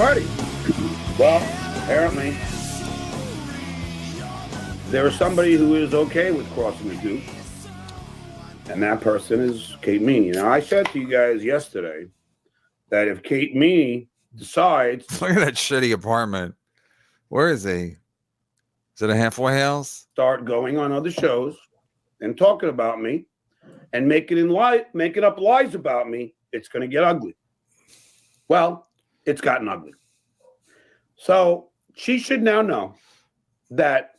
righty. Well, apparently, there is somebody who is okay with crossing the goose, and that person is Kate Meanie. Now, I said to you guys yesterday that if Kate Meanie decides... Look at that shitty apartment. Where is he? Is it a halfway house? Start going on other shows and talking about me and making up lies about me, it's going to get ugly. Well, it's gotten ugly. So she should now know that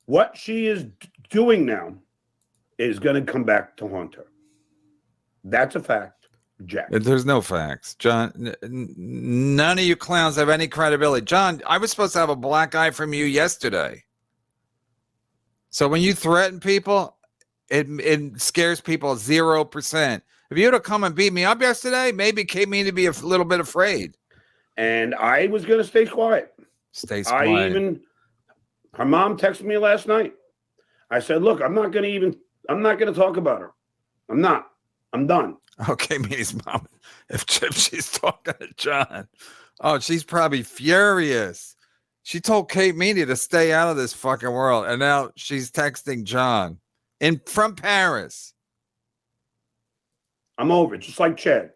what she is doing now is going to come back to haunt her. That's a fact, Jack. There's no facts. John, none of you clowns have any credibility. John, I was supposed to have a black eye from you yesterday. So when you threaten people, it scares people 0%. If you would have come and beat me up yesterday, maybe Kate Meanie to be a little bit afraid. And I was going to stay quiet. Quiet. Her mom texted me last night. I said, look, I'm not going to talk about her. I'm not. I'm done. Okay, Meanie's mom. If she's talking to John, she's probably furious. She told Kate Meanie to stay out of this fucking world, and now she's texting John from Paris. I'm over it, just like Chad.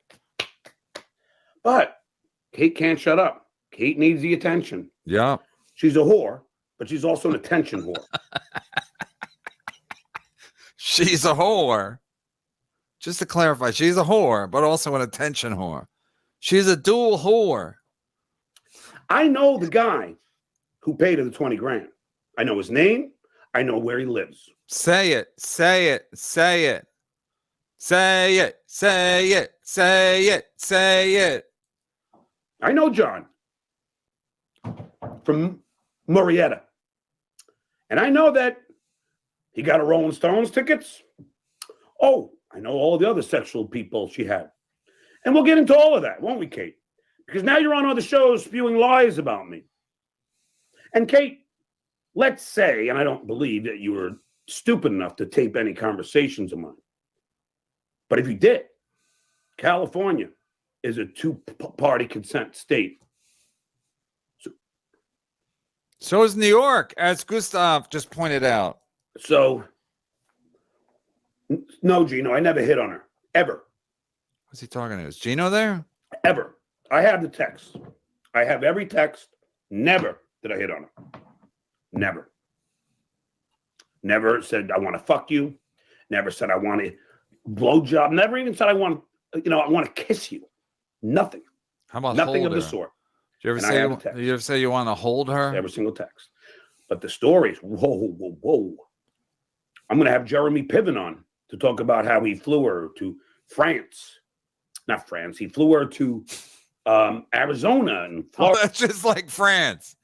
But Kate can't shut up. Kate needs the attention. Yeah. She's a whore, but she's also an attention whore. She's a whore. Just to clarify, she's a whore, but also an attention whore. She's a dual whore. I know the guy who paid her the 20 grand. I know his name. I know where he lives. Say it. Say it. Say it. Say it. Say it. Say it. Say it. I know John from Murrieta. And I know that he got a Rolling Stones tickets. Oh, I know all the other sexual people she had. And we'll get into all of that, won't we, Kate? Because now you're on other shows spewing lies about me. And Kate, let's say, and I don't believe that you were stupid enough to tape any conversations of mine. But if you did, California is a two-party consent state. So is New York, as Gustav just pointed out. So, no, Gino, I never hit on her. Ever. What's he talking to? Is Gino there? Ever. I have the text. I have every text. Never did I hit on her. Never. Never said, I want to fuck you. Never said, I want a blowjob. Never even said, I want to kiss you. Nothing. How about nothing of her? the sort? Did you ever say you want to hold her? Every single text. But the stories, whoa. I'm going to have Jeremy Piven on to talk about how he flew her to France. Not France. He flew her to Arizona and Florida. Oh, that's just like France.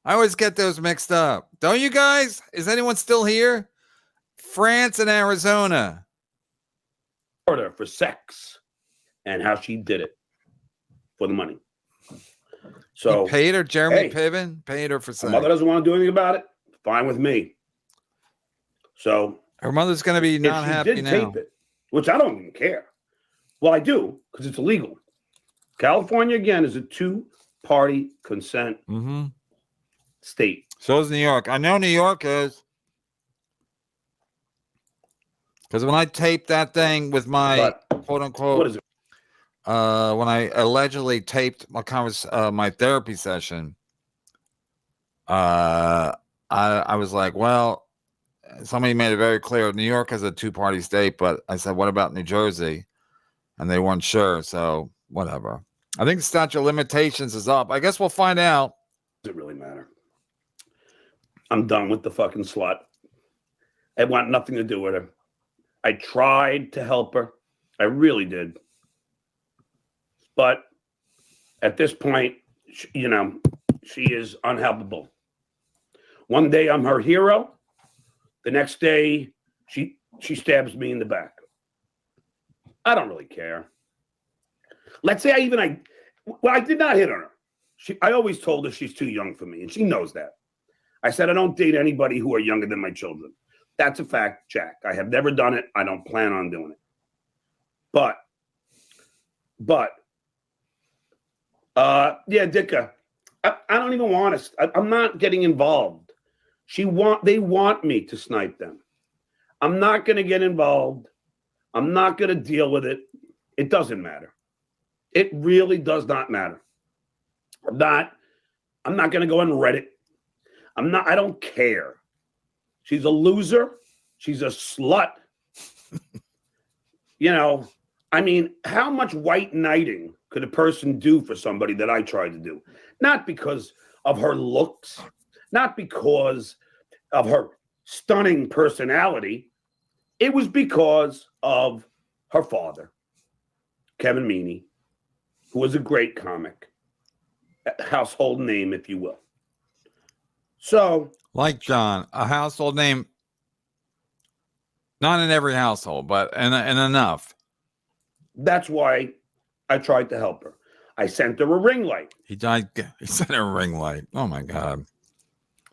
I always get those mixed up. Don't you guys? Is anyone still here? France and Arizona. Florida for sex and how she did it for the money. So he paid her, Jeremy Piven paid her for sex. Her mother doesn't want to do anything about it. Fine with me. So her mother's going to be not happy now. Tape it, which I don't even care. Well, I do because it's illegal. California again is a two-party consent state. So is New York. I know New York is. Because when I taped that thing with my quote-unquote, what is it? When I allegedly taped my therapy session, I was like, well, somebody made it very clear. New York is a two-party state, but I said, what about New Jersey? And they weren't sure, so whatever. I think the statute of limitations is up. I guess we'll find out. Does it really matter? I'm done with the fucking slut. I want nothing to do with her. I tried to help her. I really did. But at this point, she is unhelpable. One day I'm her hero. The next day she stabs me in the back. I don't really care. Let's say I did not hit on her. I always told her she's too young for me, and she knows that. I said I don't date anybody who are younger than my children. That's a fact, Jack. I have never done it. I don't plan on doing it. But Yeah, Dicka. I don't even want to. I'm not getting involved. They want me to snipe them. I'm not going to get involved. I'm not going to deal with it. It doesn't matter. It really does not matter. I'm not going to go on Reddit. I don't care. She's a loser. She's a slut. I mean, how much white knighting could a person do for somebody that I tried to do? Not because of her looks, not because of her stunning personality. It was because of her father, Kevin Meanie, who was a great comic, a household name, if you will. So, like John, a household name, not in every household, but and enough. That's why I tried to help her. I sent her a ring light. He sent her a ring light. Oh my God.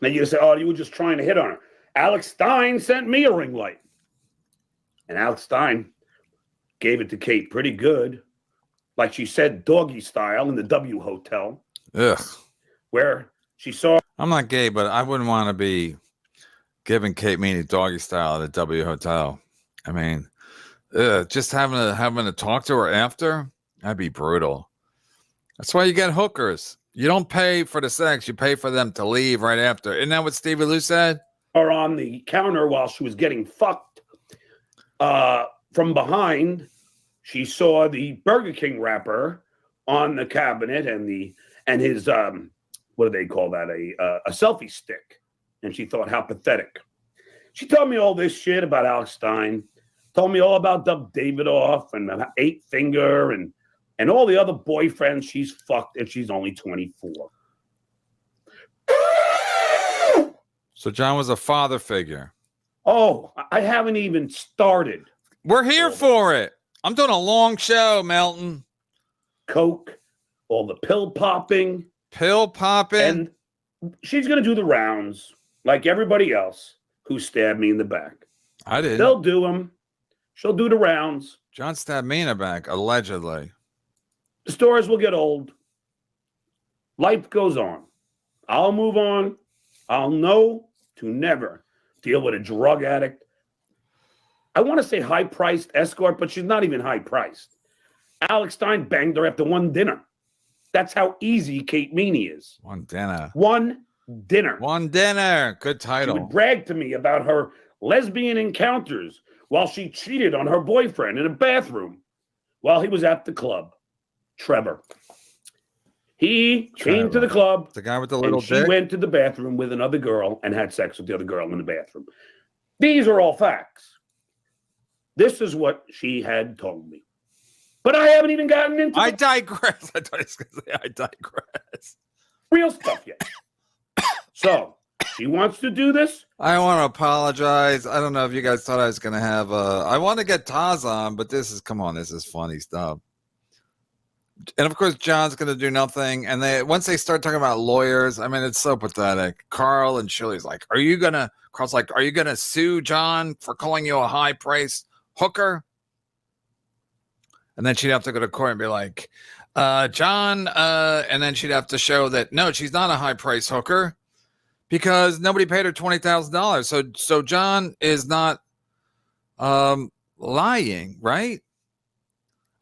Then you say, oh, you were just trying to hit on her. Alex Stein sent me a ring light. And Alex Stein gave it to Kate pretty good. Like she said, doggy style in the W Hotel. Ugh. Where she saw. I'm not gay, but I wouldn't want to be giving Kate Meanie doggy style at a W Hotel. I mean, just having to talk to her after, that'd be brutal. That's why you get hookers. You don't pay for the sex, you pay for them to leave right after. Isn't that what Stevie Lou said? Or on the counter while she was getting fucked. From behind, she saw the Burger King wrapper on the cabinet and his what do they call that? A selfie stick. And she thought, how pathetic. She told me all this shit about Alex Stein. Told me all about Dub Davidoff and Eight Finger and all the other boyfriends she's fucked, and she's only 24. So John was a father figure. Oh, I haven't even started. We're here for it. I'm doing a long show, Melton. Coke, all the pill popping. And she's going to do the rounds like everybody else who stabbed me in the back. I did. They'll do them. She'll do the rounds. John stabbed me in the back, allegedly. The stories will get old. Life goes on. I'll move on. I'll know to never deal with a drug addict. I want to say high-priced escort, but she's not even high-priced. Alex Stein banged her after one dinner. That's how easy Kate Meanie is. One dinner. One dinner. One dinner. Good title. She would brag to me about her lesbian encounters while she cheated on her boyfriend in a bathroom while he was at the club. Trevor. He came to the club. The guy with the little dick. She went to the bathroom with another girl and had sex with the other girl in the bathroom. These are all facts. This is what she had told me. But I haven't even gotten into I digress. I thought I was going to say I digress. Real stuff yet. So, she wants to do this. I want to apologize. I don't know if you guys thought I was going to have I want to get Taz on, but this is funny stuff. And of course, John's going to do nothing. And once they start talking about lawyers, I mean, it's so pathetic. Carl and Shirley's like, Carl's like, are you going to sue John for calling you a high price hooker? And then she'd have to go to court and be like, John, and then she'd have to show that, no, she's not a high price hooker because nobody paid her $20,000. So John is not lying, right?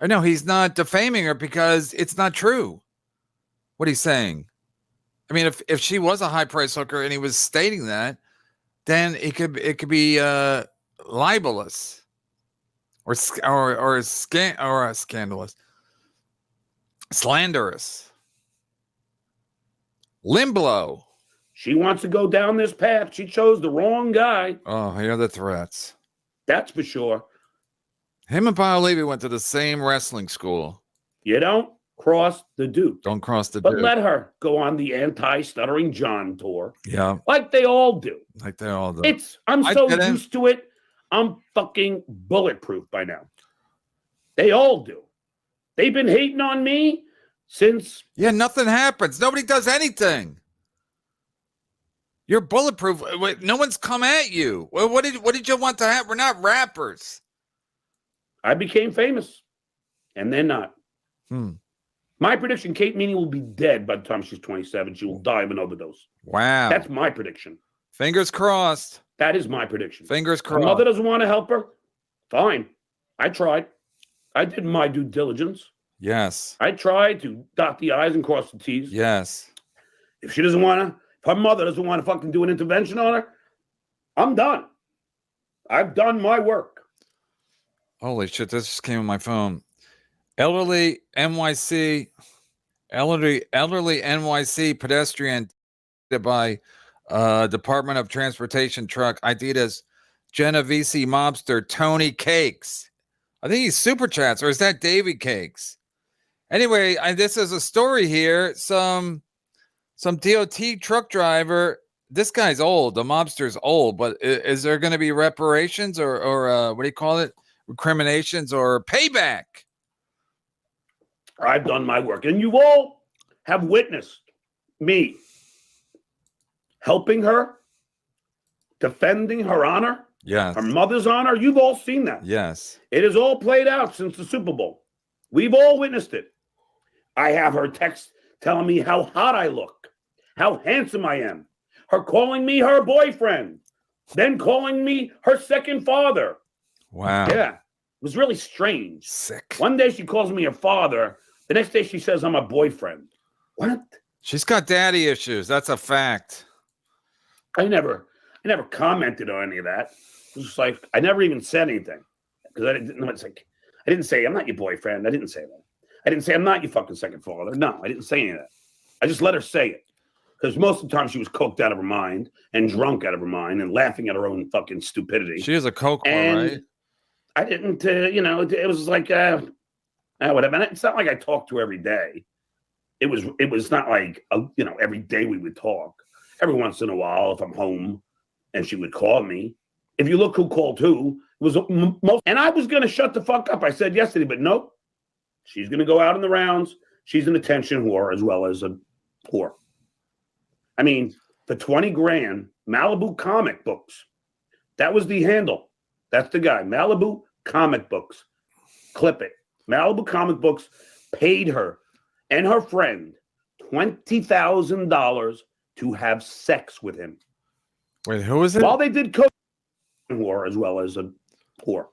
Or no, he's not defaming her because it's not true what he's saying. I mean, if she was a high price hooker and he was stating that, then it could be libelous or scandalous, slanderous, limbo. She wants to go down this path. She chose the wrong guy. Oh, here are the threats. That's for sure. Him and Paul Levy went to the same wrestling school. You don't cross the Duke. Don't cross the But Duke. let her go on the anti-Stuttering John tour. Yeah. Like they all do. I'm so used to it. I'm fucking bulletproof by now. They all do. They've been hating on me since. Yeah, nothing happens. Nobody does anything. You're bulletproof. No one's come at you. What did you want to have? We're not rappers. I became famous, and they're not. My prediction, Kate Meanie will be dead by the time she's 27. She will die of an overdose. Wow. That's my prediction. Fingers crossed. That is my prediction. Fingers Her crossed. mother doesn't want to help her. Fine. I tried. I did my due diligence. Yes. I tried to dot the I's and cross the T's. Yes. If she doesn't want to, if her mother doesn't want to fucking do an intervention on her, I'm done. I've done my work. Holy shit, this just came on my phone. Elderly NYC pedestrian by Department of Transportation truck ID'd as Genovese mobster Tony Cakes. I think he's super chats, or is that Davy Cakes? Anyway, this is a story here. Some DOT truck driver. This guy's old. The mobster's old, but is there going to be reparations or what do you call it? Recriminations or payback? I've done my work, and you all have witnessed me helping her, defending her honor, Yes. her mother's honor. You've all seen that. Yes. It has all played out since the Super Bowl. We've all witnessed it. I have her text telling me how hot I look, how handsome I am, her calling me her boyfriend, then calling me her second father. Wow. Yeah, it was really strange. Sick. One day she calls me her father. The next day she says I'm a boyfriend. What? She's got daddy issues. That's a fact. I never commented on any of that. It was just like I never even said anything because I didn't know. It's like I didn't say I'm not your boyfriend. I didn't say that. I didn't say I'm not your fucking second father. No, I didn't say any of that. I just let her say it because most of the time she was coked out of her mind and drunk out of her mind and laughing at her own fucking stupidity. She is a coke and right? I didn't, it was like whatever. And it's not like I talked to her every day. It was not like every day we would talk. Every once in a while, if I'm home and she would call me. If you look who called who, it was most. And I was going to shut the fuck up. I said yesterday, but nope. She's going to go out in the rounds. She's an attention whore as well as a whore. I mean, for 20 grand, Malibu comic books. That was the handle. That's the guy. Malibu comic books. Clip it. Malibu comic books paid her and her friend $20,000 to have sex with him. Wait, who is it? While they did coke whore as well as a whore.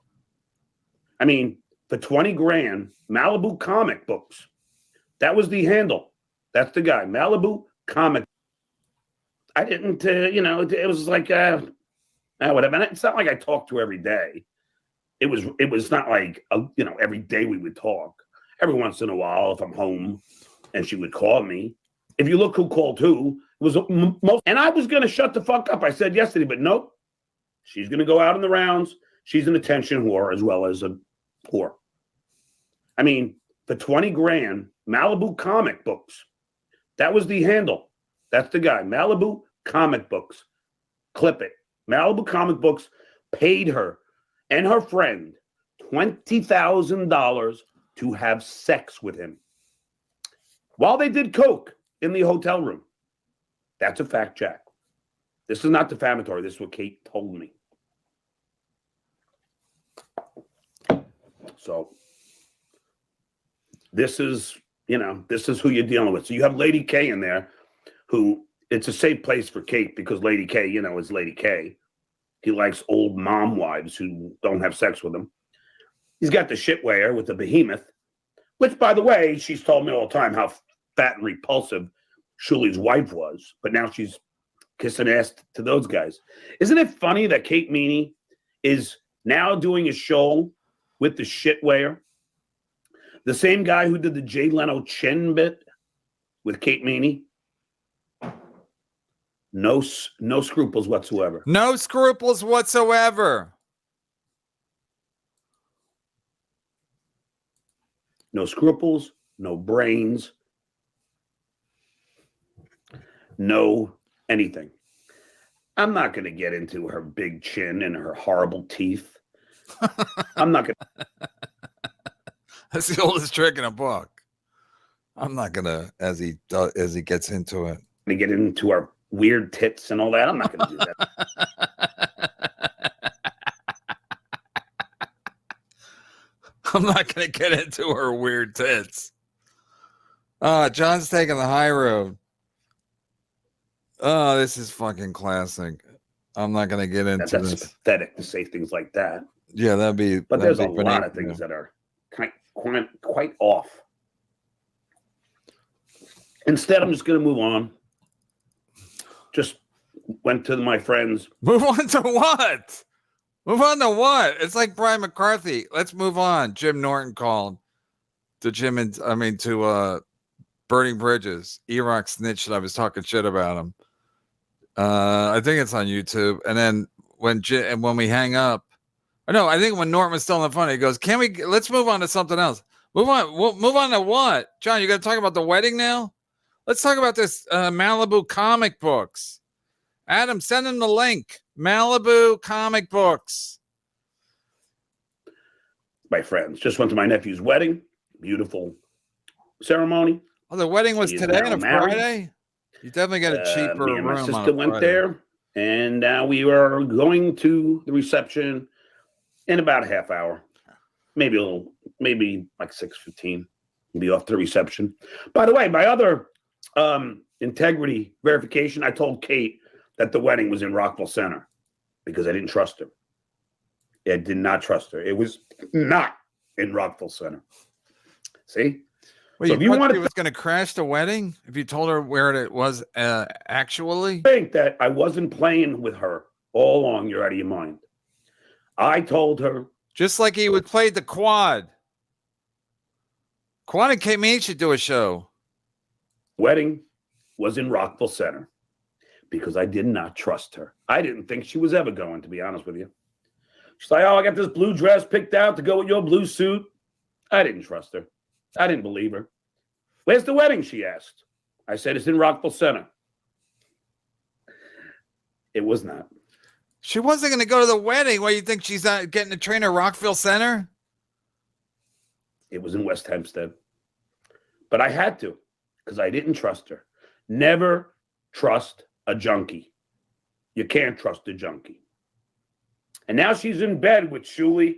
I mean, for 20 grand, Malibu comic books. That was the handle. That's the guy. Malibu comic. I didn't, it was like, whatever. And it's not like I talked to her every day. It was not like, every day we would talk. Every once in a while, if I'm home and she would call me. If you look who called who, it was most. And I was going to shut the fuck up. I said yesterday, but nope. She's going to go out in the rounds. She's an attention whore as well as a whore. I mean, for 20 grand, Malibu comic books. That was the handle. That's the guy. Malibu comic books. Clip it. Malibu comic books paid her and her friend $20,000 to have sex with him while they did coke in the hotel room. That's a fact, Jack. This is not defamatory. This is what Kate told me. So this is who you're dealing with. So you have Lady K in there who it's a safe place for Kate because Lady K, is Lady K. He likes old mom wives who don't have sex with him. He's got the shitware with the behemoth, which, by the way, she's told me all the time how fat and repulsive Shuli's wife was. But now she's kissing ass to those guys. Isn't it funny that Kate Meanie is now doing a show with the shitware? The same guy who did the Jay Leno chin bit with Kate Meanie. No scruples whatsoever. No scruples whatsoever. No scruples, no brains, no anything. I'm not going to get into her big chin and her horrible teeth. I'm not going to. That's the oldest trick in a book. I'm not going to, as he gets into it. Get into her weird tits and all that. I'm not going to do that. I'm not going to get into her weird tits. John's taking the high road. Oh, this is fucking classic. I'm not going to get into That's this. pathetic to say things like that. Yeah, that'd be. But that'd there's be a lot of things that are quite off. Instead, I'm just going to move on. Just went to my friends. Move on to what? Move on to what? It's like Brian McCarthy. Let's move on. Jim Norton called to Burning Bridges. E-Rock snitched. I was talking shit about him. I think it's on YouTube. And then when we hang up, I think when Norton was still on the phone, he goes, let's move on to something else. Move on to what? John, you got to talk about the wedding now? Let's talk about this Malibu comic books. Adam, send him the link. Malibu comic books. My friends just went to my nephew's wedding. Beautiful ceremony. Oh, the wedding was today on a Friday? You definitely got a cheaper room. My sister went there, and we were going to the reception in about a half hour. Maybe like 6:15. We'll be off to the reception. By the way, my other integrity verification, I told Kate that the wedding was in Rockville Center because I didn't trust her. I did not trust her. It was not in Rockville Center. See? Wait, so if you wanted to, was going to crash the wedding? If you told her where it was actually? I think that I wasn't playing with her all along. You're out of your mind. I told her. Just like he would play the Quad. Quad and Kate Meanie should do a show. Wedding was in Rockville Center because I did not trust her. I didn't think she was ever going, to be honest with you. She's like, I got this blue dress picked out to go with your blue suit. I didn't trust her. I didn't believe her. Where's the wedding, she asked. I said, it's in Rockville Center. It was not. She wasn't going to go to the wedding. Why, you think she's not getting a train at Rockville Center? It was in West Hempstead. But I had to because I didn't trust her. Never trust a junkie. You can't trust a junkie. And now she's in bed with Shuli,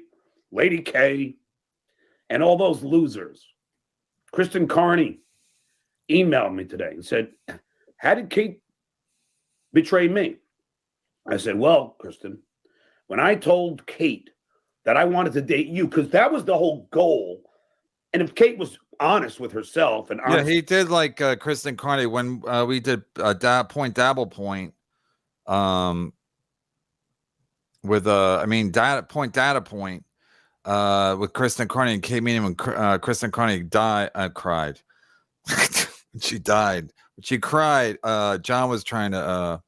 Lady K, and all those losers. Kristen Carney emailed me today and said, how did Kate betray me? I said, well, Kristen, when I told Kate that I wanted to date you, because that was the whole goal, and if Kate was honest with herself and honest, yeah, he did like Kristen Carney when we did Point Dabble Point, with Data Point. With Kristen Carney and Kate Meanie, when Kristen Carney cried. She died. She cried. John was trying to,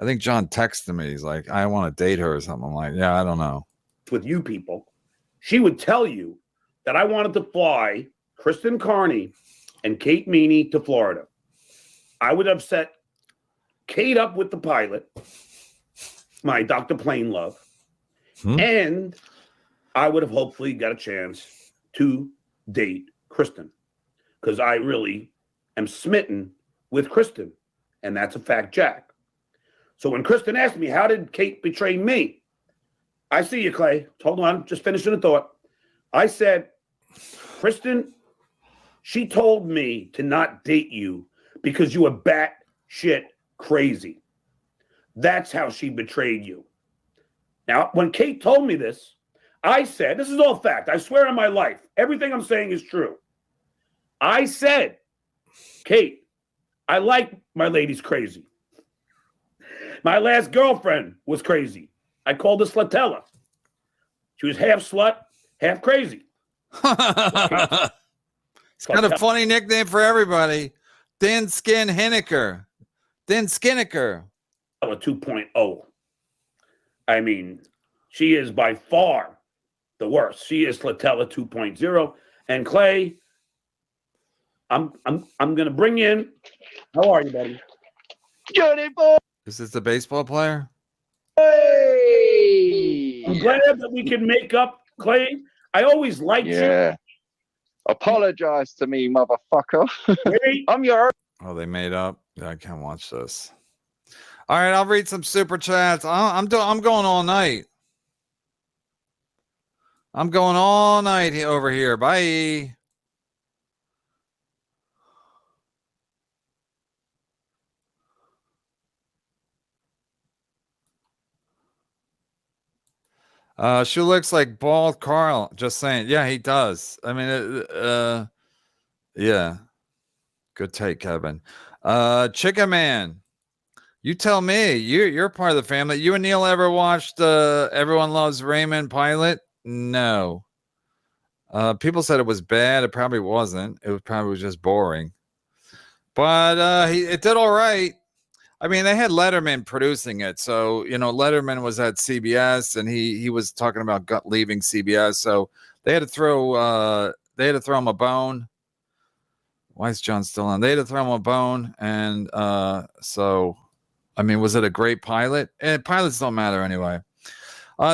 I think John texted me. He's like, I want to date her or something. I'm like, yeah, I don't know. With you people, she would tell you that I wanted to fly Kristen Carney and Kate Meanie to Florida. I would have set Kate up with the pilot, my Dr. Plainlove, and I would have hopefully got a chance to date Kristen because I really am smitten with Kristen, and that's a fact, Jack. So when Kristen asked me, how did Kate betray me? I see you, Clay. Hold on, just finishing a thought. I said, Kristen, she told me to not date you because you were batshit crazy. That's how she betrayed you. Now, when Kate told me this, I said, this is all fact. I swear on my life, everything I'm saying is true. I said, Kate, I like my ladies crazy. My last girlfriend was crazy. I called her Slutella. She was half slut, half crazy. It's got a funny nickname for everybody. Thin Skin Hinniker. Thin Skinniker. 2.0. I mean, she is by far the worst. She is Slatella 2.0. And Clay, I'm gonna bring in. How are you, buddy? Johnny boy. Is this the baseball player? Hey! I'm glad that we can make up, Clay. I always liked you. Apologize to me, motherfucker. Wait. I'm your. Oh, they made up. I can't watch this. All right, I'll read some super chats. I'm going all night. I'm going all night over here. Bye. She looks like bald Carl. Just saying. Yeah, he does. I mean, yeah. Good take, Kevin. Chicken Man. You tell me. You're part of the family. You and Neil ever watched Everyone Loves Raymond pilot? No. People said it was bad. It probably wasn't. It was probably just boring. But it did all right. I mean, they had Letterman producing it, so Letterman was at CBS, and he was talking about leaving CBS, so they had to throw him a bone. Why is John still on? They had to throw him a bone, and so I mean, was it a great pilot? Pilots don't matter anyway.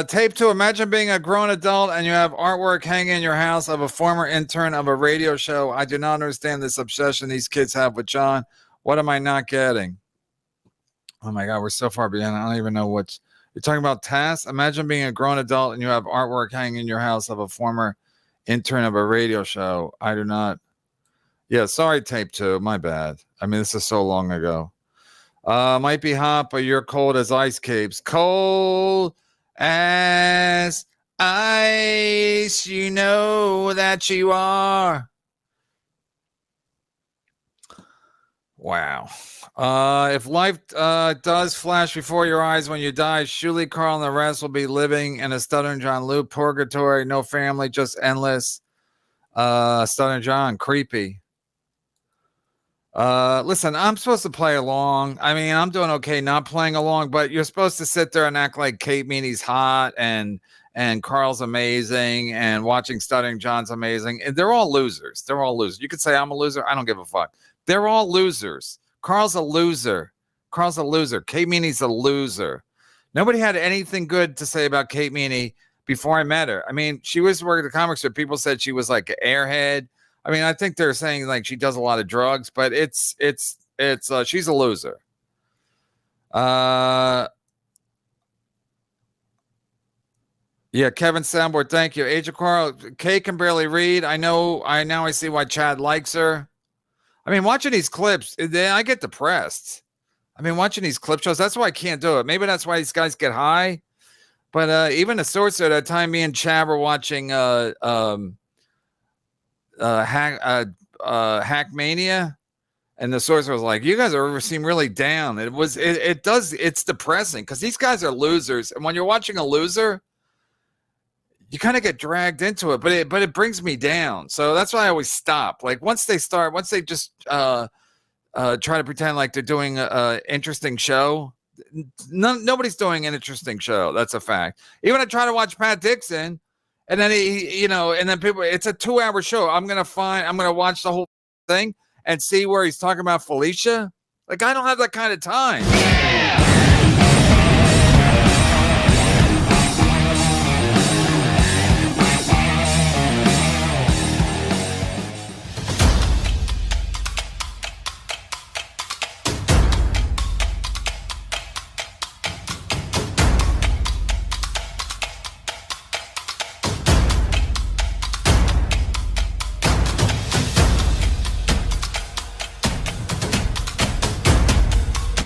Tape 2. Imagine being a grown adult and you have artwork hanging in your house of a former intern of a radio show. I do not understand this obsession these kids have with John. What am I not getting? Oh my God, we're so far behind. I don't even know what you're talking about. Task. Imagine being a grown adult and you have artwork hanging in your house of a former intern of a radio show. I do not. Yeah, sorry, Tape 2. My bad. I mean, this is so long ago. Might be hot, but you're cold as ice capes. Cold as ice, you know that you are. Wow. If life does flash before your eyes when you die, surely Carl and the rest will be living in a Stuttering John loop, purgatory, no family, just endless. Stuttering John, creepy. Listen, I'm supposed to play along. I mean, I'm doing okay not playing along, but you're supposed to sit there and act like Kate Meanie's hot and Carl's amazing and watching Stuttering John's amazing. And they're all losers. They're all losers. You could say I'm a loser. I don't give a fuck. They're all losers. Carl's a loser. Carl's a loser. Kate Meanie's a loser. Nobody had anything good to say about Kate Meanie before I met her. I mean, she was working at the comic strip. People said she was like an airhead. I mean, I think they're saying like she does a lot of drugs, but it's she's a loser. Yeah, Kevin Soundboard, thank you. Age of Carl, Kay can barely read. I see why Chad likes her. I mean, watching these clips, I get depressed. I mean, watching these clip shows, that's why I can't do it. Maybe that's why these guys get high. But even the source at that time, me and Chad were watching Hackmania, and the source was like, you guys seem really down. It's depressing because these guys are losers, and when you're watching a loser, you kind of get dragged into it, but it brings me down. So that's why I always stop. Like once they just try to pretend like they're doing a interesting show, nobody's doing an interesting show. That's a fact. Even I try to watch Pat Dixon, and then and then people, it's a 2-hour show. I'm going to watch the whole thing and see where he's talking about Felicia. Like, I don't have that kind of time.